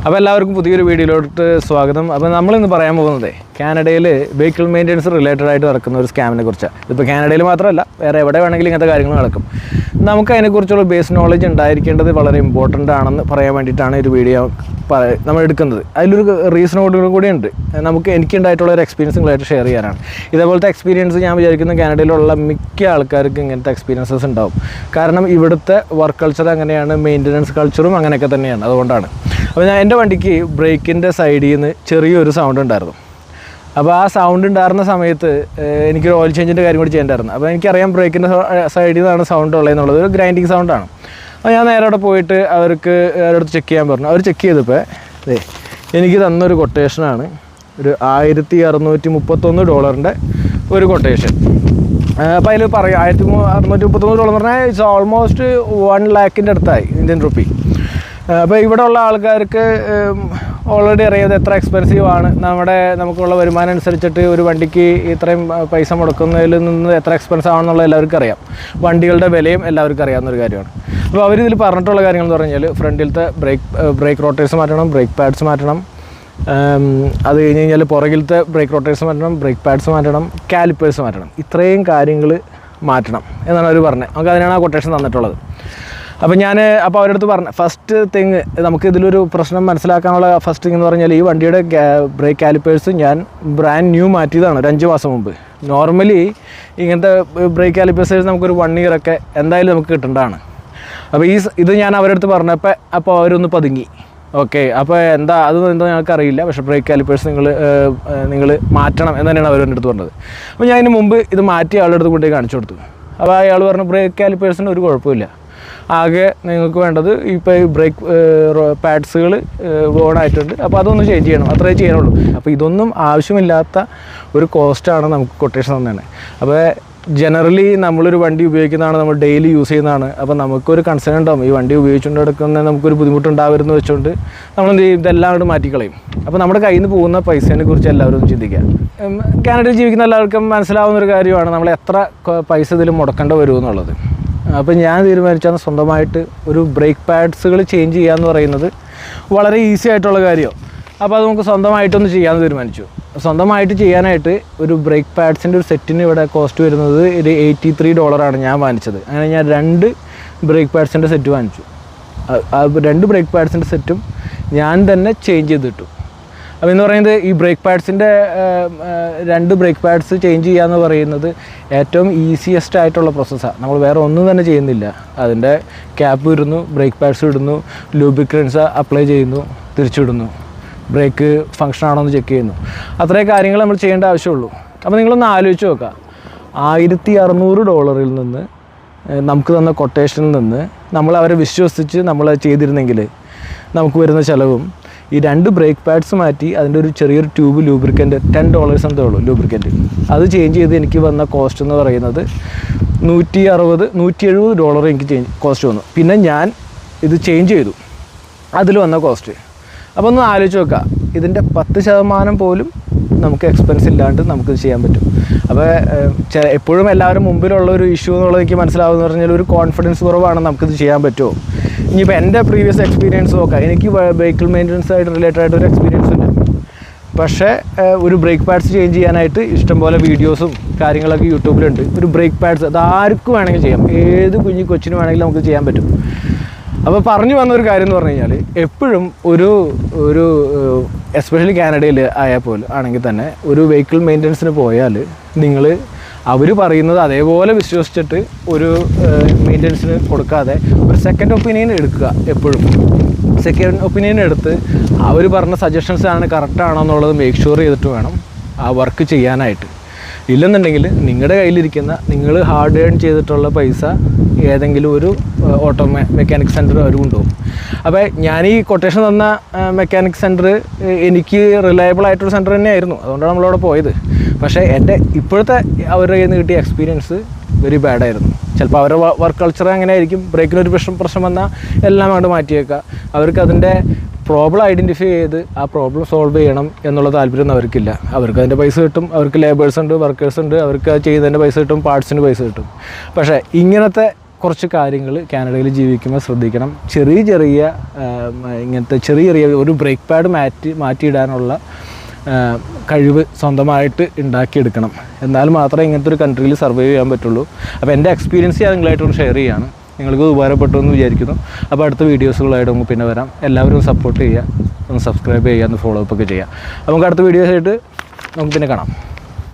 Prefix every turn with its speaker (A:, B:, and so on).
A: അപ്പോൾ എല്ലാവർക്കും പുതിയൊരു വീഡിയോയിലോട്ട് സ്വാഗതം. അപ്പോൾ നമ്മളിന്ന് പറയാൻ പോകുന്നത് കാനഡയിൽ വെഹിക്കിൾ മെയിൻ്റനൻസ് റിലേറ്റഡ് ആയിട്ട് നടക്കുന്ന ഒരു സ്കാമിനെ കുറിച്ചാണ്. ഇതിപ്പോൾ കാനഡയിൽ മാത്രമല്ല, വേറെ എവിടെ വേണമെങ്കിലും ഇങ്ങനത്തെ കാര്യങ്ങൾ നടക്കും. നമുക്ക് അതിനെക്കുറിച്ചുള്ള ബേസ് നോളജ് ഉണ്ടായിരിക്കേണ്ടത് വളരെ ഇമ്പോർട്ടൻ്റ് ആണെന്ന് പറയാൻ വേണ്ടിയിട്ടാണ് ഒരു വീഡിയോ നമ്മൾ എടുക്കുന്നത്. അതിലൊരു റീസണോടും കൂടി ഉണ്ട്. എനിക്കുണ്ടായിട്ടുള്ള ഒരു എക്സ്പീരിയൻസ് നിങ്ങളായിട്ട് ഷെയർ ചെയ്യാനാണ്. ഇതേപോലത്തെ എക്സ്പീരിയൻസ് ഞാൻ വിചാരിക്കുന്ന കാനഡയിലുള്ള മിക്ക ആൾക്കാർക്ക് ഇങ്ങനത്തെ എക്സ്പീരിയൻസസ് ഉണ്ടാവും. കാരണം ഇവിടുത്തെ വർക്ക് കൾച്ചർ അങ്ങനെയാണ്, മെയിൻ്റനൻസ് കൾച്ചറും അങ്ങനെയൊക്കെ തന്നെയാണ്. അതുകൊണ്ടാണ്. അപ്പോൾ എൻ്റെ വണ്ടിക്ക് ബ്രേക്കിൻ്റെ സൈഡിൽ നിന്ന് ചെറിയൊരു സൗണ്ട് ഉണ്ടായിരുന്നു. അപ്പോൾ ആ സൗണ്ട് ഉണ്ടായിരുന്ന സമയത്ത് എനിക്കൊരു ഓയിൽ ചേഞ്ചിൻ്റെ കാര്യം കൂടി ചെയ്യേണ്ടായിരുന്നു. അപ്പോൾ എനിക്കറിയാം ബ്രേക്കിൻ്റെ സൈഡിൽ നിന്നാണ് സൗണ്ട് ഉള്ളതെന്നുള്ളത്. ഒരു ഗ്രൈൻഡിങ് സൗണ്ടാണ്. അപ്പോൾ ഞാൻ നേരെ അവിടെ പോയിട്ട് അവരുടെ അടുത്ത് ചെക്ക് ചെയ്യാൻ പറഞ്ഞു. അവർ ചെക്ക് ചെയ്തപ്പോൾ എനിക്ക് തന്നൊരു കൊട്ടേഷനാണ് ഒരു $1631 ഒരു കൊട്ടേഷൻ. അപ്പോൾ അതിൽ പറയും $1631 പറഞ്ഞാൽ ഇറ്റ്സ് ഓൾമോസ്റ്റ് 1 lakhിൻ്റെ അടുത്തായി ഇന്ത്യൻ റുപ്പി. അപ്പോൾ ഇവിടെ ഉള്ള ആൾക്കാർക്ക് ഓൾറെഡി അറിയാതെ എത്ര എക്സ്പെൻസീവ് ആണ്, നമുക്കുള്ള വരുമാനം അനുസരിച്ചിട്ട് ഒരു വണ്ടിക്ക് ഇത്രയും പൈസ മുടക്കുന്നതിൽ നിന്ന് എത്ര എക്സ്പെൻസ് ആണെന്നുള്ളത് എല്ലാവർക്കും അറിയാം. വണ്ടികളുടെ വിലയും എല്ലാവർക്കും അറിയാവുന്നൊരു കാര്യമാണ്. അപ്പോൾ അവരിതിൽ പറഞ്ഞിട്ടുള്ള കാര്യങ്ങൾ എന്ന് പറഞ്ഞാൽ ഫ്രണ്ടിലത്തെ ബ്രേക്ക് റോട്ടേഴ്സ് മാറ്റണം, ബ്രേക്ക് പാഡ്സ് മാറ്റണം, അത് കഴിഞ്ഞ് കഴിഞ്ഞാൽ പുറകിലത്തെ ബ്രേക്ക് റോട്ടേഴ്സ് മാറ്റണം, ബ്രേക്ക് പാഡ്സ് മാറ്റണം, കാലിപ്പേഴ്സ് മാറ്റണം. ഇത്രയും കാര്യങ്ങൾ മാറ്റണം എന്നാണ് അവർ പറഞ്ഞത്. നമുക്ക് അതിനാണ് ആ കൊട്ടേഷൻ തന്നിട്ടുള്ളത്. അപ്പോൾ അവരുടെ അടുത്ത് പറഞ്ഞ ഫസ്റ്റ് തിങ്, നമുക്ക് ഇതിലൊരു പ്രശ്നം മനസ്സിലാക്കാനുള്ള ഫസ്റ്റ് തിങ് എന്ന് പറഞ്ഞാൽ ഈ വണ്ടിയുടെ ബ്രേക്ക് കാലിപ്പേഴ്സ് ഞാൻ ബ്രാൻഡ് ന്യൂ മാറ്റിയതാണ് ഒരു 5 മാസം മുമ്പ്. നോർമലി ഇങ്ങനത്തെ ബ്രേക്ക് കാലിപ്പേഴ്സ് നമുക്കൊരു 1 year ഒക്കെ എന്തായാലും നമുക്ക് കിട്ടേണ്ടതാണ്. അപ്പോൾ ഇത് ഞാൻ അവരുടെ അടുത്ത് പറഞ്ഞപ്പോൾ അവരൊന്ന് പതുങ്ങി. ഓക്കെ, അപ്പോൾ എന്താ ഞങ്ങൾക്കറിയില്ല, പക്ഷേ ബ്രേക്ക് കാലിപ്പേഴ്സ് നിങ്ങൾ മാറ്റണം എന്ന് തന്നെയാണ് അവരുടെ അടുത്ത് പറഞ്ഞത്. അപ്പോൾ ഞാൻ ഇതിന് മുമ്പ് ഇത് മാറ്റി ആളുടെ അടുത്ത് കൊണ്ടുപോയി കാണിച്ചു കൊടുത്തു. അപ്പോൾ അയാൾ പറഞ്ഞു ബ്രേക്ക് കാലിപ്പേഴ്സിന് ഒരു കുഴപ്പമില്ല, ആകെ നിങ്ങൾക്ക് വേണ്ടത് ഇപ്പോൾ ഈ ബ്രേക്ക് പാഡ്സുകൾ ഓണായിട്ടുണ്ട്, അപ്പോൾ അതൊന്ന് ചേഞ്ച് ചെയ്യണം, അത്രേ ചെയ്യാനുള്ളൂ. അപ്പോൾ ഇതൊന്നും ആവശ്യമില്ലാത്ത ഒരു കോസ്റ്റാണ് നമുക്ക് കൊട്ടേഷൻ തന്നെയാണ്. അപ്പോൾ ജനറലി നമ്മളൊരു വണ്ടി ഉപയോഗിക്കുന്നതാണ്, നമ്മൾ ഡെയിലി യൂസ് ചെയ്യുന്നതാണ്. അപ്പോൾ നമുക്കൊരു കൺസേൺ ഉണ്ടാവും, ഈ വണ്ടി ഉപയോഗിച്ചുകൊണ്ട് എടുക്കുന്ന നമുക്കൊരു ബുദ്ധിമുട്ടുണ്ടാവരുതെന്ന് വെച്ചുകൊണ്ട് നമ്മളെന്ത് ചെയ്യും, ഇതെല്ലാം കൊണ്ട് മാറ്റിക്കളയും. അപ്പോൾ നമ്മുടെ കയ്യിൽ നിന്ന് പോകുന്ന പൈസേനെ കുറിച്ച് എല്ലാവരും ഒന്ന് ചിന്തിക്കുക. കാനഡയിൽ ജീവിക്കുന്ന എല്ലാവർക്കും മനസ്സിലാവുന്നൊരു കാര്യമാണ് നമ്മൾ എത്ര പൈസ ഇതിൽ മുടക്കേണ്ടി വരുമെന്നുള്ളത്. അപ്പോൾ ഞാൻ തീരുമാനിച്ചാൽ സ്വന്തമായിട്ട് ഒരു ബ്രേക്ക് പാഡ്സുകൾ ചേഞ്ച് ചെയ്യുക എന്ന് പറയുന്നത് വളരെ ഈസി ആയിട്ടുള്ള കാര്യമാണ്. അപ്പോൾ അത് നമുക്ക് സ്വന്തമായിട്ടൊന്ന് ചെയ്യാമെന്ന് തീരുമാനിച്ചു. സ്വന്തമായിട്ട് ചെയ്യാനായിട്ട് ഒരു ബ്രേക്ക് പാഡ്സിൻ്റെ ഒരു സെറ്റിന് ഇവിടെ കോസ്റ്റ് വരുന്നത് ഒരു $83 ഞാൻ വാങ്ങിച്ചത്. അങ്ങനെ ഞാൻ 2 ബ്രേക്ക് പാഡ്സിൻ്റെ സെറ്റ് വാങ്ങിച്ചു. 2 ബ്രേക്ക് പാഡ്സിൻ്റെ സെറ്റും ഞാൻ തന്നെ ചേഞ്ച് ചെയ്തിട്ടു. അപ്പോൾ എന്ന് പറയുന്നത് ഈ ബ്രേക്ക് പാഡ്സിൻ്റെ 2 ബ്രേക്ക് പാഡ്സ് ചേഞ്ച് ചെയ്യുക എന്ന് പറയുന്നത് ഏറ്റവും ഈസിയസ്റ്റ് ആയിട്ടുള്ള പ്രോസസ്സാണ്. നമ്മൾ വേറെ ഒന്നും തന്നെ ചെയ്യുന്നില്ല. അതിൻ്റെ ക്യാപ്പ് ഇടുന്നു, ബ്രേക്ക് പാഡ്സ് ഇടുന്നു, ലൂബ്രിക്കൻസ് അപ്ലൈ ചെയ്യുന്നു, തിരിച്ചിടുന്നു, ബ്രേക്ക് ഫങ്ഷൻ ആണോ എന്ന് ചെക്ക് ചെയ്യുന്നു. അത്രയും കാര്യങ്ങൾ നമ്മൾ ചെയ്യേണ്ട ആവശ്യമുള്ളൂ. അപ്പോൾ നിങ്ങളൊന്ന് ആലോചിച്ച് നോക്കുക, $1600 നിന്ന് നമുക്ക് തന്ന കൊട്ടേഷനിൽ നിന്ന് നമ്മൾ അവരെ വിശ്വസിച്ച് നമ്മൾ ചെയ്തിരുന്നെങ്കിൽ നമുക്ക് വരുന്ന ചിലവും ഈ 2 ബ്രേക്ക് പാഡ്സ് മാറ്റി അതിൻ്റെ ഒരു ചെറിയൊരു ട്യൂബ് ലൂബ്രിക്കൻ്റ് $10 എന്തേ ഉള്ളൂ ലൂബ്രിക്കൻ്റ്, അത് ചേഞ്ച് ചെയ്ത് എനിക്ക് വന്ന കോസ്റ്റ് എന്ന് പറയുന്നത് $170 എനിക്ക് കോസ്റ്റ് വന്നു. പിന്നെ ഞാൻ ഇത് ചേഞ്ച് ചെയ്തു, അതിൽ വന്ന കോസ്റ്റ്. അപ്പോൾ ഒന്ന് ആലോചിച്ച് നോക്കുക, ഇതിൻ്റെ 10% പോലും നമുക്ക് എക്സ്പെൻസ് ഇല്ലാണ്ട് നമുക്കിത് ചെയ്യാൻ പറ്റും. അപ്പോൾ എപ്പോഴും എല്ലാവരും മുമ്പിലുള്ള ഒരു ഇഷ്യൂ എന്നുള്ളത് എനിക്ക് മനസ്സിലാവുമെന്ന് പറഞ്ഞാൽ ഒരു കോൺഫിഡൻസ് കുറവാണ്, നമുക്കിത് ചെയ്യാൻ പറ്റുമോ. ഇനിയിപ്പോൾ എൻ്റെ പ്രീവിയസ് എക്സ്പീരിയൻസ് നോക്കാം, എനിക്ക് വെഹിക്കിൾ മെയിൻ്റനൻസ് ആയിട്ട് റിലേറ്റഡ് ആയിട്ട് ഒരു എക്സ്പീരിയൻസ് ഉണ്ട്. പക്ഷേ ഒരു ബ്രേക്ക് പാഡ്സ് ചേഞ്ച് ചെയ്യാനായിട്ട് ഇഷ്ടംപോലെ വീഡിയോസും കാര്യങ്ങളൊക്കെ യൂട്യൂബിലുണ്ട്. ഒരു ബ്രേക്ക് പാഡ്സ് അത് ആർക്കും വേണമെങ്കിൽ ചെയ്യാം, ഏത് കൊച്ചിനും വേണമെങ്കിലും നമുക്ക് ചെയ്യാൻ പറ്റും. അപ്പോൾ പറഞ്ഞു വന്നൊരു കാര്യം എന്ന് പറഞ്ഞു കഴിഞ്ഞാൽ എപ്പോഴും ഒരു എസ്പെഷ്യലി കാനഡയിൽ ആയാൽ പോലും ആണെങ്കിൽ തന്നെ ഒരു വെഹിക്കിൾ മെയിൻ്റനൻസിന് പോയാൽ അവർ പറയുന്നത് അതേപോലെ വിശ്വസിച്ചിട്ട് ഒരു മെയിൻ്റനൻസിന് കൊടുക്കാതെ ഒരു സെക്കൻഡ് ഒപ്പീനിയൻ എടുക്കുക. എപ്പോഴും സെക്കൻഡ് ഒപ്പീനിയൻ എടുത്ത് അവർ പറഞ്ഞ സജഷൻസ് ആണ് കറക്റ്റാണോ എന്നുള്ളത് മേക്ക് ഷുവർ ചെയ്തിട്ട് വേണം ആ വർക്ക് ചെയ്യാനായിട്ട്. ഇല്ലെന്നുണ്ടെങ്കിൽ നിങ്ങളുടെ കയ്യിലിരിക്കുന്ന നിങ്ങൾ ഹാർഡ് ഏൺ ചെയ്തിട്ടുള്ള പൈസ ഏതെങ്കിലും ഒരു ഓട്ടോ മെക്കാനിക് സെൻറ്റർ അവർ കൊണ്ടുപോകും. അപ്പോൾ ഞാൻ ഈ കൊട്ടേഷൻ തന്ന മെക്കാനിക് സെൻറ്റർ എനിക്ക് റിലയബിൾ ആയിട്ടൊരു സെൻറ്റർ തന്നെയായിരുന്നു, അതുകൊണ്ടാണ് നമ്മളവിടെ പോയത്. പക്ഷേ എൻ്റെ ഇപ്പോഴത്തെ അവരുടെ കയ്യിൽ നിന്ന് കിട്ടിയ എക്സ്പീരിയൻസ് വെരി ബാഡായിരുന്നു. ചിലപ്പോൾ അവരുടെ വർക്ക് കൾച്ചർ അങ്ങനെ ആയിരിക്കും, ബ്രേക്കിനൊരു പ്രശ്നം വന്നാൽ എല്ലാം അങ്ങോട്ട് മാറ്റിയേക്കുക. അവർക്ക് അതിൻ്റെ പ്രോബ്ലം ഐഡൻറ്റിഫൈ ചെയ്ത് ആ പ്രോബ്ലം സോൾവ് ചെയ്യണം എന്നുള്ള താല്പര്യമൊന്നും അവർക്കില്ല. അവർക്ക് അതിൻ്റെ പൈസ കിട്ടും, അവർക്ക് ലേബേഴ്സ് ഉണ്ട്, വർക്കേഴ്സ് ഉണ്ട്, അവർക്ക് ചെയ്യുന്നതിൻ്റെ പൈസ കിട്ടും, പാർട്സിന് പൈസ കിട്ടും. പക്ഷേ ഇങ്ങനത്തെ കുറച്ച് കാര്യങ്ങൾ കാനഡയിൽ ജീവിക്കുമ്പോൾ ശ്രദ്ധിക്കണം. ചെറിയ ഇങ്ങനത്തെ ചെറിയ ഒരു ബ്രേക്ക് പാഡ് മാറ്റിയിടാനുള്ള കഴിവ് സ്വന്തമായിട്ട് ഉണ്ടാക്കിയെടുക്കണം. എന്നാൽ മാത്രമേ ഇങ്ങനത്തെ ഒരു കൺട്രിയിൽ സർവൈവ് ചെയ്യാൻ പറ്റുള്ളൂ. അപ്പോൾ എൻ്റെ എക്സ്പീരിയൻസ് ഞാൻ നിങ്ങളായിട്ടൊന്ന് ഷെയർ ചെയ്യുകയാണ്. നിങ്ങൾക്ക് ഉപകാരപ്പെട്ടു എന്ന് വിചാരിക്കുന്നു. അപ്പോൾ അടുത്ത വീഡിയോസുകളായിട്ട് നമുക്ക് പിന്നെ വരാം. എല്ലാവരും സപ്പോർട്ട് ചെയ്യുക, ഒന്ന് സബ്സ്ക്രൈബ് ചെയ്യുക, ഒന്ന് ഫോളോ അപ്പ് ഒക്കെ ചെയ്യുക. അപ്പോൾ നമുക്ക് അടുത്ത വീഡിയോസായിട്ട് നമുക്ക് പിന്നെ കാണാം.